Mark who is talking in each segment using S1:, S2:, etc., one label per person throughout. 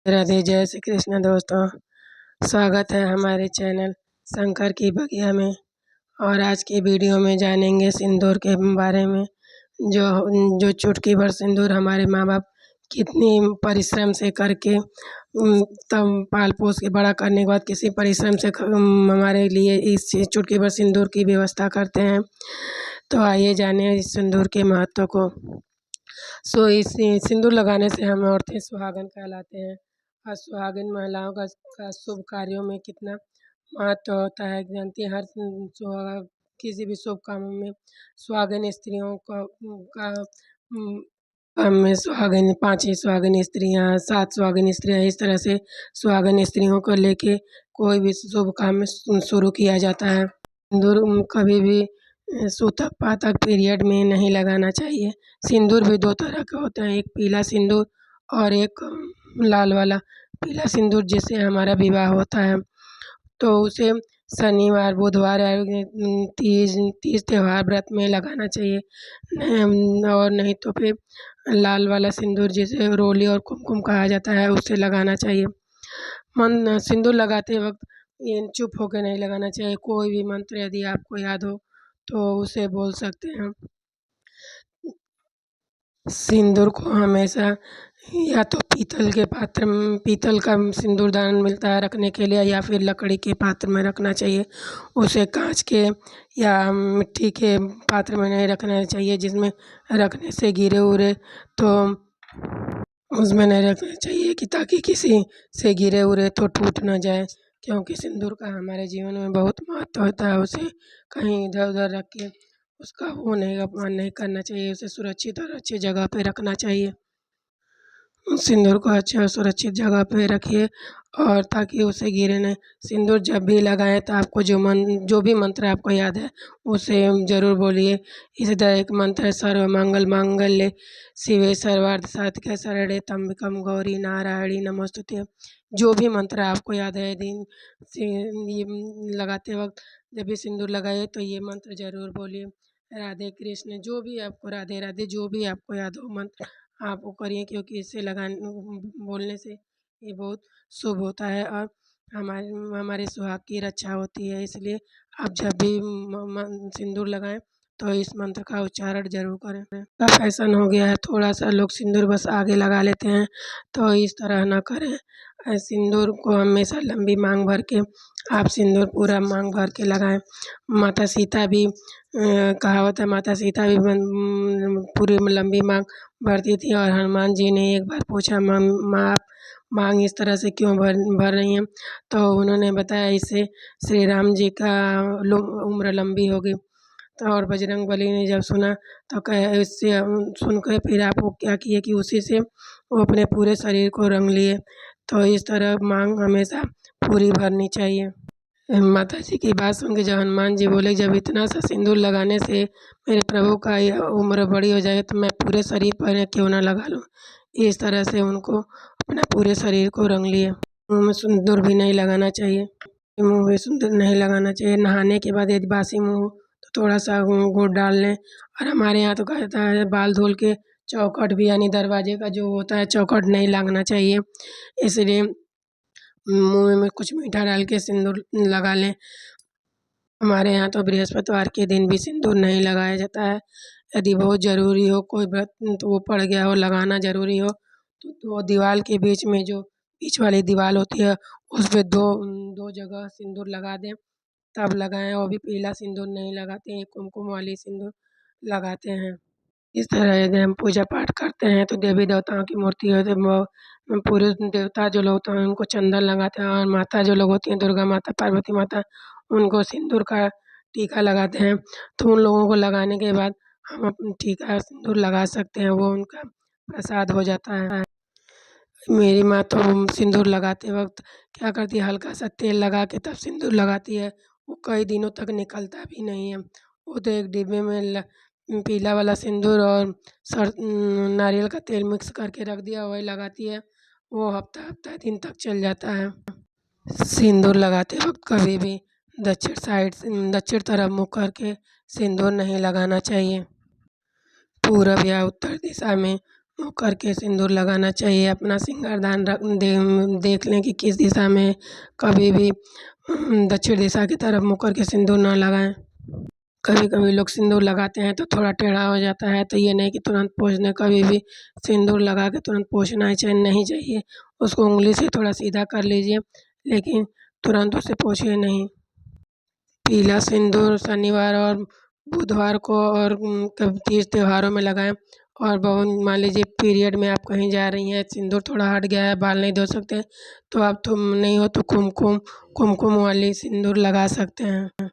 S1: राधे, जय श्री कृष्ण दोस्तों। स्वागत है हमारे चैनल शंकर की बगिया में। और आज की वीडियो में जानेंगे सिंदूर के बारे में। जो जो चुटकी भर सिंदूर हमारे माँ बाप कितनी परिश्रम से करके तब पाल पोस के बड़ा करने के बाद किसी परिश्रम से हमारे लिए इस चुटकी भर सिंदूर की व्यवस्था करते हैं। तो आइए जाने इस सिंदूर के महत्व को। इस सिंदूर लगाने से हम औरतें सुहागन कहलाते हैं। और सुहागिन महिलाओं का शुभ कार्यों में कितना महत्व होता है जानती हैं। किसी भी शुभ कामों में सुहागिन स्त्रियों का काम में सुहागिन 5 ही सुहागिन स्त्रियाँ, 7 सुहागिन स्त्रियाँ, इस तरह से सुहागिन स्त्रियों को लेके कोई भी शुभ काम में शुरू किया जाता है। सिंदूर कभी भी सूतक पातक पीरियड में नहीं लगाना चाहिए। सिंदूर भी 2 तरह के होते हैं, एक पीला सिंदूर और एक लाल वाला। पीला सिंदूर जिससे हमारा विवाह होता है तो उसे शनिवार, बुधवार तीज त्योहार व्रत में लगाना चाहिए। और नहीं तो फिर लाल वाला सिंदूर जिसे रोली और कुमकुम कहा जाता है उसे लगाना चाहिए। सिंदूर लगाते वक्त ये चुप होकर नहीं लगाना चाहिए। कोई भी मंत्र यदि आपको याद हो तो उसे बोल सकते हैं। सिंदूर को हमेशा या तो पीतल का सिंदूरदान मिलता है रखने के लिए, या फिर लकड़ी के पात्र में रखना चाहिए। उसे काँच के या मिट्टी के पात्र में नहीं रखना चाहिए जिसमें रखने से गिरे उरे तो उसमें नहीं रखना चाहिए कि ताकि किसी से गिरे उरे तो टूट ना जाए। क्योंकि सिंदूर का हमारे जीवन में बहुत महत्व होता है। उसे कहीं इधर-उधर रख के उसका वो नहीं अपमान नहीं करना चाहिए। उसे सुरक्षित और अच्छी जगह पे रखना चाहिए। सिंदूर को अच्छे और सुरक्षित जगह पे रखिए और ताकि उसे गिरे नहीं। सिंदूर जब भी लगाएँ तो आपको जो भी मंत्र आपको याद है उसे ज़रूर बोलिए। इसी तरह एक मंत्र है, सर्वमंगल मांगल्ये शिवे सर्वार्थ साधिके शरण्ये त्र्यंबके गौरी नारायणी नमोस्तुते। जो भी मंत्र आपको याद है दिन से ये लगाते वक्त जब भी सिंदूर लगाइए तो ये मंत्र ज़रूर बोलिए। राधे कृष्ण, जो भी आपको राधे राधे जो भी आपको याद हो मंत्र आप वो करिए, क्योंकि इसे बोलने से ये बहुत शुभ होता है और हमारे सुहाग की रक्षा होती है। इसलिए आप जब भी सिंदूर लगाएं तो इस मंत्र का उच्चारण ज़रूर करें। का फैशन हो गया है, थोड़ा-सा लोग सिंदूर बस आगे लगा लेते हैं, तो इस तरह ना करें। सिंदूर को हमेशा लंबी मांग भर के आप सिंदूर पूरा मांग भर के लगाएँ। माता सीता भी कहावत है, माता सीता भी पूरी लंबी मांग भरती थी और हनुमान जी ने एक बार पूछा, माँ आप मांग इस तरह से क्यों भर रही हैं? तो उन्होंने बताया, इससे श्री राम जी का उम्र लंबी होगी। तो और बजरंगबली ने जब सुना तो कहे, इससे सुन कर फिर आप वो क्या किए कि उसी से वो अपने पूरे शरीर को रंग लिए। तो इस तरह मांग हमेशा पूरी भरनी चाहिए। माता जी की बात सुन के जब हनुमान जी बोले, जब इतना सा सिंदूर लगाने से मेरे प्रभु का ये उम्र बड़ी हो जाए तो मैं पूरे शरीर पर क्यों ना लगा लूँ। इस तरह से उनको अपना पूरे शरीर को रंग लिए। मुँह में सिंदूर भी नहीं लगाना चाहिए। मुँह में सिंदूर नहीं लगाना चाहिए। नहाने के बाद यदि बासी मुँह हो तो थोड़ा-सा गुड़ डाल लें। और हमारे यहाँ तो कहता है बाल धुल के चौखट भी यानी दरवाजे का जो होता है चौखट नहीं लागना चाहिए। इसलिए मुँह में कुछ मीठा डाल के सिंदूर लगा लें। हमारे यहाँ तो बृहस्पतिवार के दिन भी सिंदूर नहीं लगाया जाता है। यदि बहुत ज़रूरी हो, कोई व्रत तो वो पड़ गया हो, लगाना ज़रूरी हो तो दीवार के बीच में जो बीच वाली दीवार होती है उसपे 2 जगह सिंदूर लगा दें, तब लगाएँ। वो भी पीला सिंदूर नहीं लगाते हैं, कुमकुम वाली सिंदूर लगाते हैं। इस तरह यदि हम पूजा पाठ करते हैं तो देवी देवताओं की मूर्ति हो तो पुरुष देवता जो लोग होते हैं उनको चंदन लगाते हैं, और माता जो लोग होती हैं दुर्गा माता, पार्वती माता, उनको सिंदूर का टीका लगाते हैं। तो उन लोगों को लगाने के बाद हम टीका सिंदूर लगा सकते हैं, वो उनका प्रसाद हो जाता है। मेरी माँ तो सिंदूर लगाते वक़्त क्या करती है, हल्का-सा तेल लगा के तब सिंदूर लगाती है। वो कई दिनों तक निकलता भी नहीं है। वो तो एक डिब्बे में पीला वाला सिंदूर और नारियल का तेल मिक्स करके रख दिया, वही लगाती है। वो हफ़्ता-हफ़्ता दिन तक चल जाता है। सिंदूर लगाते वक़्त कभी भी दक्षिण तरफ मुँह करके सिंदूर नहीं लगाना चाहिए। पूरब या उत्तर दिशा में वो करके सिंदूर लगाना चाहिए। अपना सिंगारदान देख लें कि किस दिशा में, कभी भी दक्षिण दिशा की तरफ मुँह करके सिंदूर ना लगाएँ। कभी कभी लोग सिंदूर लगाते हैं तो थोड़ा टेढ़ा हो जाता है, तो ये नहीं कि तुरंत पोंछ दें। कभी भी सिंदूर लगा के तुरंत पोंछना नहीं चाहिए। उसको उँगली से थोड़ा सीधा कर लीजिए, लेकिन तुरंत उसे पोंछिए नहीं। पीला सिंदूर शनिवार और बुधवार को और कब तीज त्योहारों में लगाएँ। और मान लीजिए पीरियड में आप कहीं जा रही हैं, सिंदूर थोड़ा हट गया है, बाल नहीं धो सकते, तो आप तो नहीं हो तो कुमकुम वाली सिंदूर लगा सकते हैं।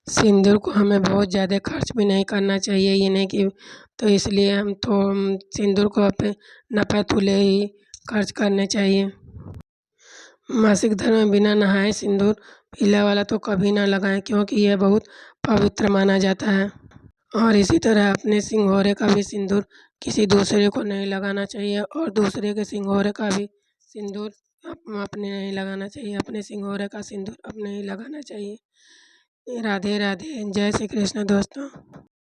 S1: सिंदूर को हमें बहुत ज़्यादा खर्च भी नहीं करना चाहिए, ये नहीं कि, तो इसलिए हम सिंदूर को अपने नपे-तुले ही खर्च करने चाहिए। मासिक धर्म में बिना नहाए सिंदूर पीला वाला तो कभी ना लगाएँ, क्योंकि यह बहुत पवित्र माना जाता है। और इसी तरह अपने सिंघोरे का भी सिंदूर किसी दूसरे को नहीं लगाना चाहिए, और दूसरे के सिंघोरे का भी सिंदूर अपने नहीं लगाना चाहिए। अपने सिंघोरे का सिंदूर अपने ही लगाना चाहिए। राधे राधे, जय श्री कृष्ण दोस्तों।